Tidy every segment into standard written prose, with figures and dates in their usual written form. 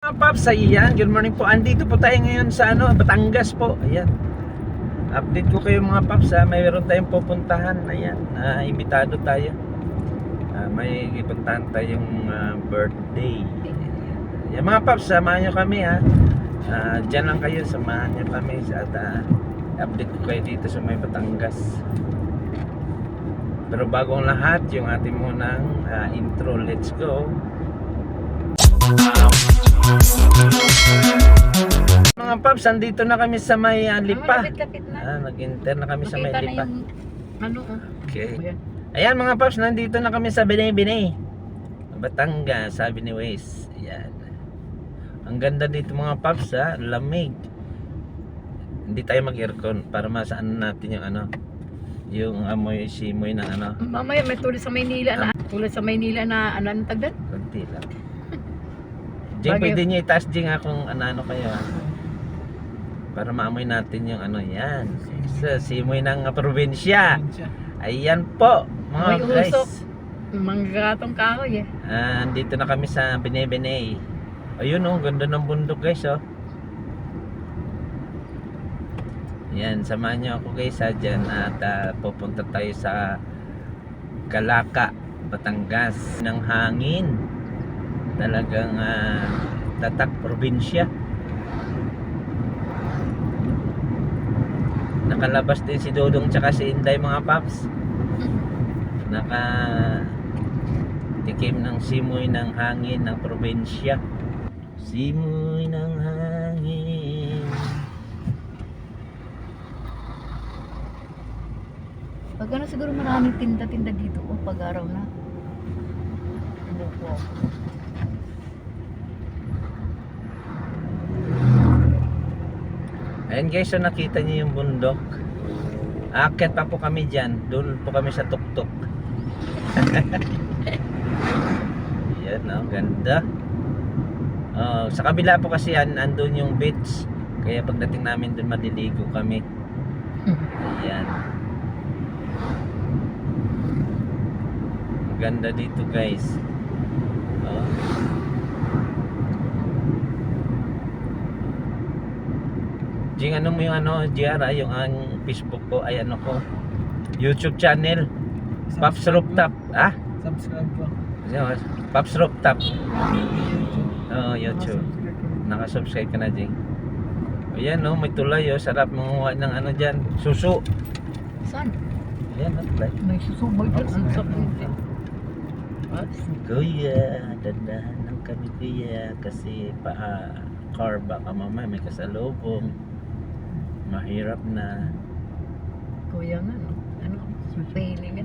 Mga Paps, ayan, good morning po. Andito po tayo ngayon sa Batangas po. Ayan. Update ko kayo mga Paps, mayroon tayong pupuntahan. Ayan, imbitado tayo. May ipuntahan tayong birthday. Ayan, mga Paps, samahan nyo kami ha. Diyan lang kayo, samahan nyo kami at update ko kayo dito sa may Batangas. Pero bago ang lahat, yung ating munang intro, let's go. Mga Paps, andito na kami sa may Lipa. Lapit-lapit na. Nag-enter na kami sa may Nakita na Lipa. yung ano Okay. Ayan. Ayan mga Paps, nandito na kami sa Binay-Binay, Batangas, sabi ni Waze. Ayan. Ang ganda dito mga Paps, lamig. Hindi tayo mag-aircon para masaan natin yung amoy, simoy ng Mamaya may tulad sa Maynila na ano ang tagdan? konti lang. Jing, pwede nyo itaas Jing kung ano kayo para maamoy natin yung yan. Sa simoy ng probinsya. Ayan po mga May guys. usok. Manggatong kahoy Andito na kami sa Binay-Binay. Ayun ganda ng bundok guys Yan, samahan nyo ako guys dyan at pupunta tayo sa Calaca, Batangas. Ng hangin talagang tatak probinsya. Nakalabas din si Dodong tsaka si Inday mga Paps. Tikim ng simoy ng hangin ng probinsya. Simoy ng hangin. Pag ano siguro maraming tinda-tinda dito pag araw na. Ano po? Ayan guys, nakita niyo yung bundok. Aakyat pa po kami dyan. Doon po kami sa tuktok. Yan ganda. Sa kabila po kasi andun yung beach. Kaya pagdating namin doon maliligo kami. Ayan. Ganda dito guys. Jing, ano mo yung GR yung ang Facebook ko ay ko YouTube channel Paps Rooftop Subscribe ko. Paps Rooftop YouTube. Nakasubscribe ka na Jing. Ayan may tulay sarap manguha ng dyan suso. Saan? Ayan tulay. May susubay dyan. Ang sakit. Kuya, dandahan lang kami kuya kasi car baka mamaya may kasalubong. Mahirap na. Kuya nga no. Feeling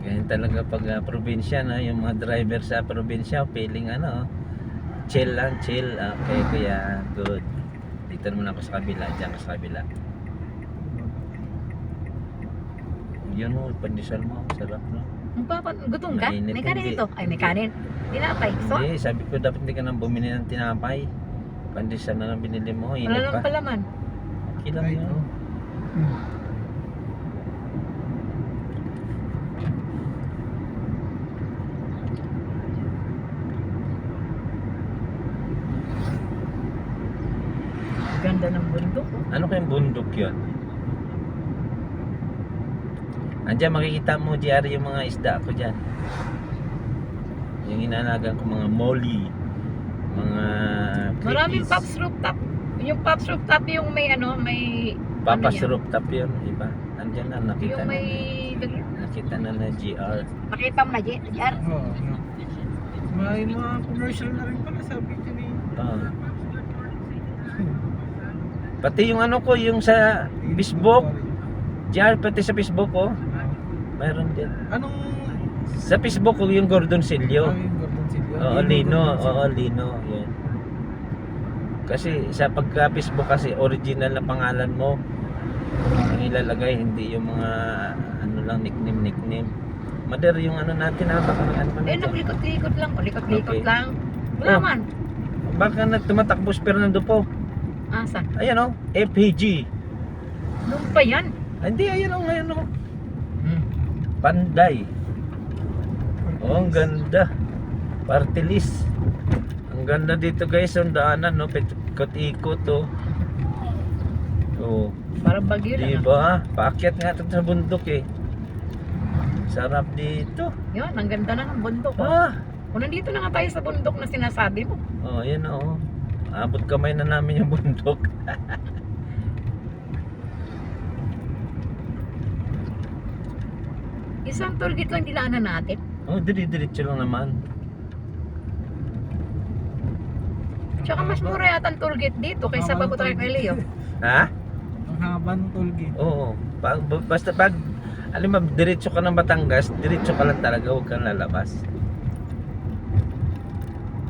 Ganyan talaga pag probinsya yung mga driver sa probinsya feeling chill lang, chill. Okay kuya, good. Dito naman ako sa kabila, diyan ka sa kabila. Yun pandesal mo, sarap Gutom ka? Mainit, May kanin hindi. ito. Ay, may kanin. Tinapay. So, Hindi, sabi ko dapat hindi ka nang bumili ng tinapay. Pandesal na lang binili mo, wala init lang pa. palaman. Okay lang yun. Ganda ng bundok. Ano kayang bundok yun? Andiyan makikita mo diyan yung mga isda ko dyan. Yung inanagan ko mga molly, mga Maraming crickets. Pops Rooftop. Yung Pops Rooftop yung may may Papas yan? rooftop yun, diba? Andiyan na, nakita Yung may nakita na GR. makita mo na JR. Oo. May mga commercial na rin pala sabi ko ni. Pati yung ko, yung sa Facebook, GR pati sa Facebook ko, mayroon din. Anong Sa Facebook ko yung Gordon Silio. yung Gordon Silio? Oo, Lino, yan. Kasi sa pagka-Facebook kasi original na pangalan mo ang ilalagay, hindi yung mga lang nickname. Mader yung natin baka Naglikot-likot lang. Likot-likot Okay. lang. Wala Oh. man. baka tumatakbo si Fernando po. Asan? Ayan FPG. Doon pa yan. Hindi, ayan Panday. Ang ganda. Party list. Ang ganda dito guys, ang daanan, no? Ikot-ikot, oh. Oh, Parang bagyo lang. diba? Paakyat nga ito sa bundok eh. Sarap dito. Yun, ang ganda na ng bundok. Oh. Ah, Kung nandito na nga tayo sa bundok na sinasabi mo. oh, yan oh. Abot kamay na namin yung bundok. Isang tollgate lang dinaanan natin. Oh, dire-diretso lang naman. Tsaka mas mura yata ang tollgate dito kaysa papunta kay Leo. Ha? Ang haba ng tollgate. Oo. Basta pag alam mo, diretso ka ng Batangas, diretso ka lang talaga, huwag kang lalabas.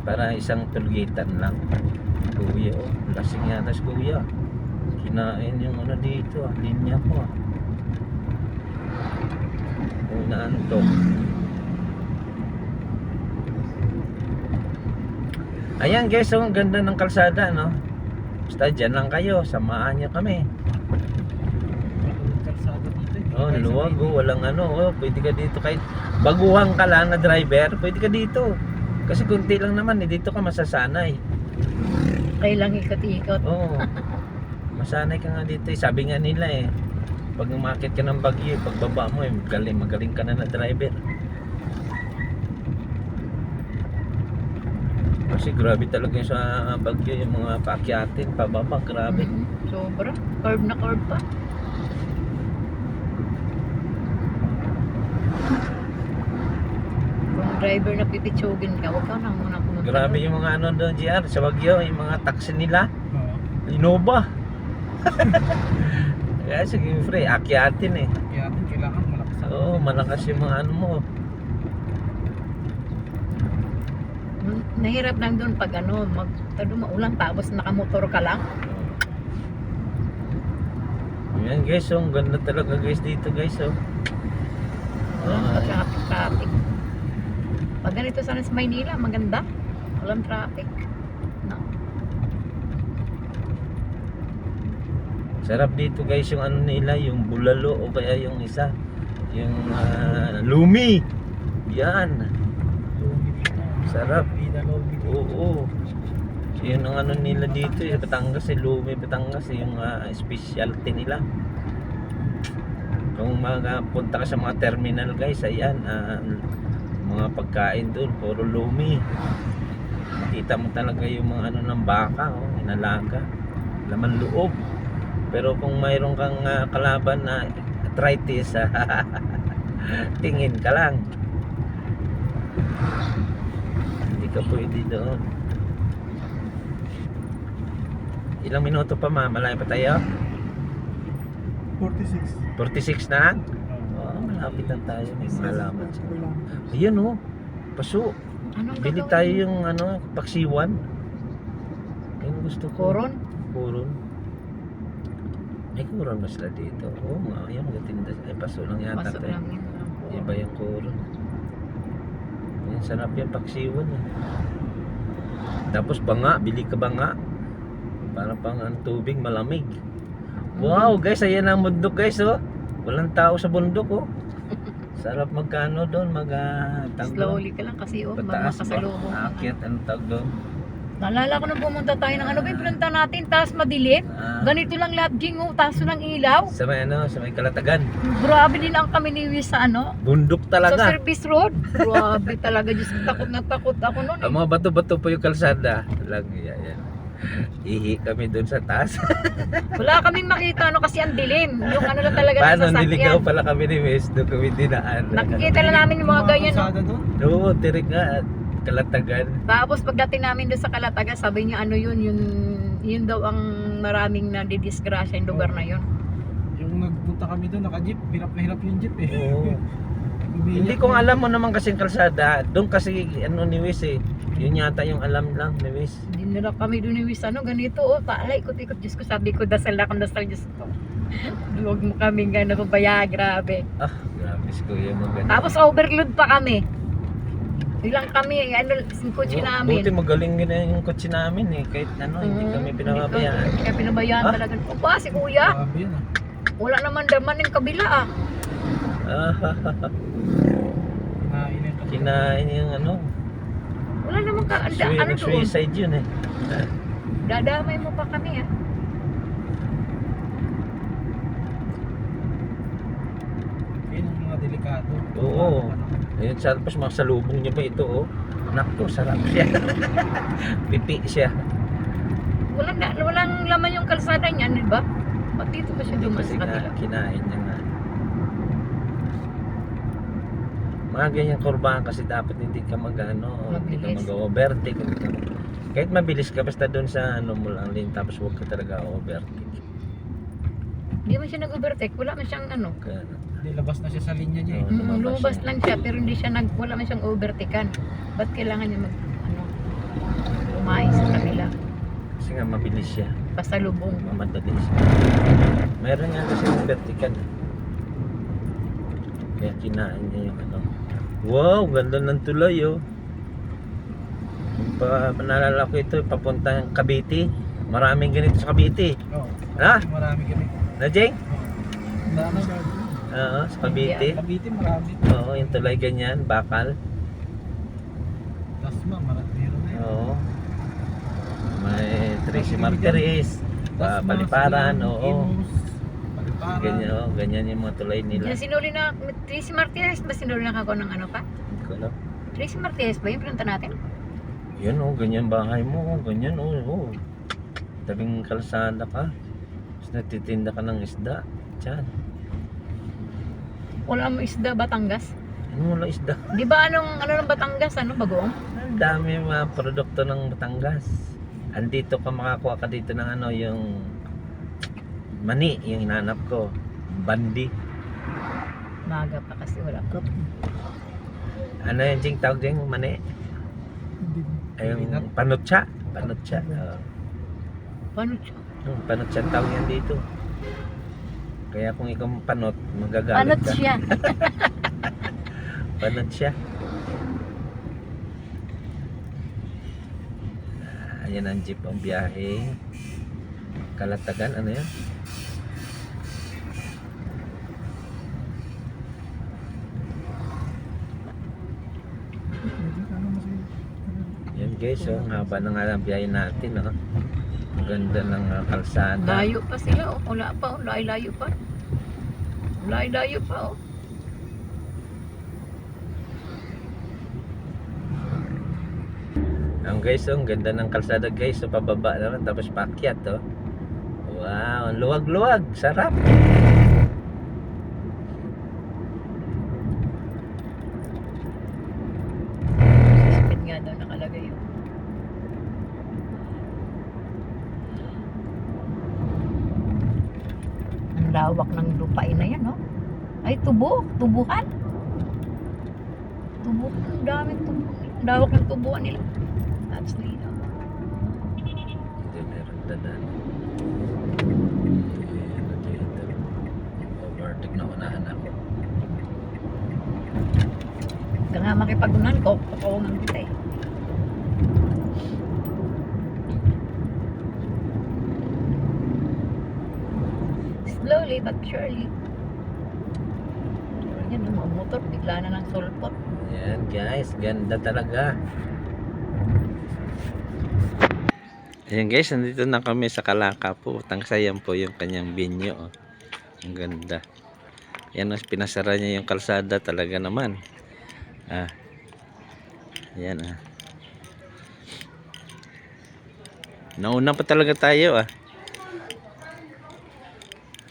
Para isang tollgatean lang. Kuya, oh, lasing yata si kuya. Kinain yung ano dito, linya ko ah. Oh, naantok. Ayan guys, oh, ang ganda ng kalsada, no? Basta dyan lang kayo, samahan niyo kami. Kalsada dito eh. Oh, luwag, oh, walang ano, oh, pwede ka dito kahit baguhan ka lang na driver, pwede ka dito. Kasi kunti lang naman, eh, dito ka masasanay. Kailang ikot-ikot. Oo. Masanay ka nga dito, eh. Sabi nga nila eh, pag umakit ka ng Baguio, pagbaba mo, eh, magaling ka na na driver. Kasi grabe talaga yung sa Baguio, yung mga paakyatin, pababa, grabe. Sobra. Curve na curve pa. Kung driver na pipitsugin ka, huwag ka nang muna pumunta. Grabe doon. yung mga ano doon, GR, sa Baguio, yung mga taxi nila, Oo. Innova. Kaya sige, pre, akyatin eh. Kaya kailangan malakas ang Oo, malakas yung mga ano mo. Nahirap lang doon pag ano, maulan tapos nakamotor ka lang. Ayan guys, oh, ang ganda talaga guys dito guys, oh. Walang Ay. traffic. Pag ganito sana sa Maynila, maganda. Walang traffic. No. Sarap dito guys yung ano nila, yung bulalo o kaya yung isa, yung lumi. Yan. lobby dito. Sarap. Vida lobby dito. Oo. Yun ang ano nila dito, sa Batangas, lumi Batangas, yung specialty nila. Kung punta ka sa mga terminal guys, ayan, mga pagkain doon, puro lumi. Makita mo talaga yung mga ano ng baka, oh, inalaga, laman loob. Pero kung mayroon kang kalaban na arthritis, tingin ka lang. Hindi ka pwede doon. Ilang minuto pa ma? Malayo pa tayo? 46. 46 na lang? Oh, malapit lang tayo. May malaman. Ayan oh. Paso. Anong Bili gagawin tayo mo? yung ano, paksiwan. Yung gusto ko. Koron? Kuron. May kuron ba sila dito? Oo nga, yan magatinda. Ay, paso lang yata Pasok tayo. lang yun. Iba yung kuron. Yan, sarap yung paksiwan eh. Tapos banga, bili ka banga. Para pang ang tubig malamig. Wow guys, ayan ang bundok guys oh. Walang tao sa bundok oh. Sarap magkano doon, Slowly ka lang kasi oh, pataas ba? makasalubong. Aakyat, anong tawag doon? Naalala ko nung pumunta tayo ng ano ba yung pinunta natin, taas madilim. Ganito lang lahat, Jing, oh, taas ng ilaw. Sa may ano, sa may Kalatagan. Grabe din ang kami ni Wiz sa ano, Bundok sa talaga. service road. Grabe talaga, Diyos ko, takot na takot ako noon. Ang mga bato-bato po yung kalsada. Lang, yan. Ihi kami doon sa taas. Wala kaming makita ano kasi ang dilim. Yung ano lang talaga Paano ng niligaw sasakyan. pala kami ni Miss doon kami dinaan. Nakikita lang namin yung mga ganyan. No? Kalsada doon. Oo, tirik nga. Kalatagan. Tapos pagdating namin doon sa Kalataga, sabi niya ano yun daw ang maraming nadidisgrasya yung lugar na yun. Yung nagpunta kami doon, naka-jeep. Hirap na hirap yung jeep eh. Oo. Hindi ko alam mo naman kasing kalsada. Doon kasi ano ni Miss eh. Yun yata yung alam lang ni Miss. Hindi na kami doon ni Wiz, ano, ganito, oh, pala, ikot-ikot, Diyos ko, sabi ko, dasal Diyos ko. Huwag mo kami gano'n, pabaya, grabe. Ah, grabe si Kuya maganda. Tapos overload pa kami. Ilang kami, ano, yung kotse namin. Buti magaling din yung kotse namin eh. Kahit ano, hindi kami pinababayaan. Hindi kami pinabayaan Ah? talaga. O ba, si Kuya? Grabe yun ah. Wala naman daman yung kabila, ah. Kinain yung Kinain yung ano. Wala namang ano doon. Suicide yun eh. Dadamay mo pa kami ah. Yun ang mga delikado. Oo. Ayun, tapos masalubong niya pa ito oh. Nako, sarap siya. Pipi siya. Walang laman yung kalsada niyan, di ba? Ba't dito ba siya dumas Kasi sa nga, kanila? kinain niya nga. Mga ganyang kurbahan kasi dapat hindi ka hindi ka Mabilis. mag-overtake. Kahit mabilis ka, basta doon sa ano mo lang lane, tapos huwag ka talaga overtake. Hindi man siya nag-overtake, wala man siyang ano. Kaya, Hindi, labas na siya sa linya niya eh. Oo. Lumabas lang siya pero hindi siya wala man siyang overtakean. Ba't kailangan niya lumayo sa kabila? kasi nga mabilis siya. Pasalubong. Mamadali siya. Meron nga kasi vertical. Kaya kinain niya yung ano. Wow, ganda ng tulay oh. Naalala ko ito, papuntang Cavite. Maraming ganito sa Cavite. Oo. Ha? Marami kami. Na Jeng? Dami. Oo, sa Cavite. Cavite marami. Oo, yung tulay ganyan, bakal. Dasma, marami meron na yun. Oo. May Tracy Martires. Paliparan, oo. Paliparan. Ganyan, oh, ganyan yung mga tulay nila. Diyan sinuli na, Tracy Martinez ba sinuli na ako ng ano pa? Hindi ko alam. Tracy Martinez ba yung pinunta natin? Yan oh, ganyan bahay mo, oh, ganyan oh, oh. Tabing kalsada ka. Tapos nagtitinda ka ng isda. Diyan. Wala mo isda, Batangas. Ano wala isda? Di ba ano ng Batangas, bagoong? Ang dami mga produkto ng Batangas. Andito ka makakuha ka dito ng ano, yung mani, yung hinanap ko. Bandi. Maga pa kasi wala ko. Ano yung jing tawag ding mani? Ay, yung panutsa. Panutsa. Paano siya? Panutsa ang tawag yan dito. Kaya kung ikaw panot, magagalit Panot ka. siya. Panot siya. Ayan ang jeep ang biyahe. Kalatagan, ano yan? Yan guys, oh, ang haba na nga ng biyahe natin, oh. Ang ganda ng kalsada. Layo pa sila, oh. Wala pa, oh. Layo pa. Layo pa, oh. Ang guys, oh, ang ganda ng kalsada guys, so pababa naman tapos paakyat, oh. Wow, ang luwag-luwag, sarap. Suspend nga daw nakalagay, oh. Ang lawak ng lupain na yan, oh. Ay, tubuhan. Tubuhan, ang daming tubo. Ang lawak ng tubuhan nila. That's nila. Hindi meron dadan. Overtake na unahan ako. Ka nga makipagunan ko, papawangan kita eh. Slowly but surely. Yan, yung mga motor, bigla na ng sulpot. Yan guys, ganda talaga. Ayan guys, nandito na kami sa Calacca po. Tangsayan po yung kanyang binyo. Oh. Ang ganda. Yan, mas pinasara niya yung kalsada talaga naman. Ah. Ayan ah. Nauna pa talaga tayo ah.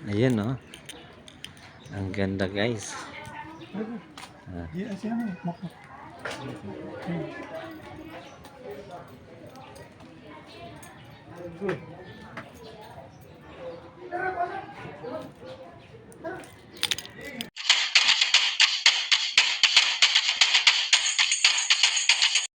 Ayan oh. Ang ganda guys. Ah. Yeah, siya mo. Good.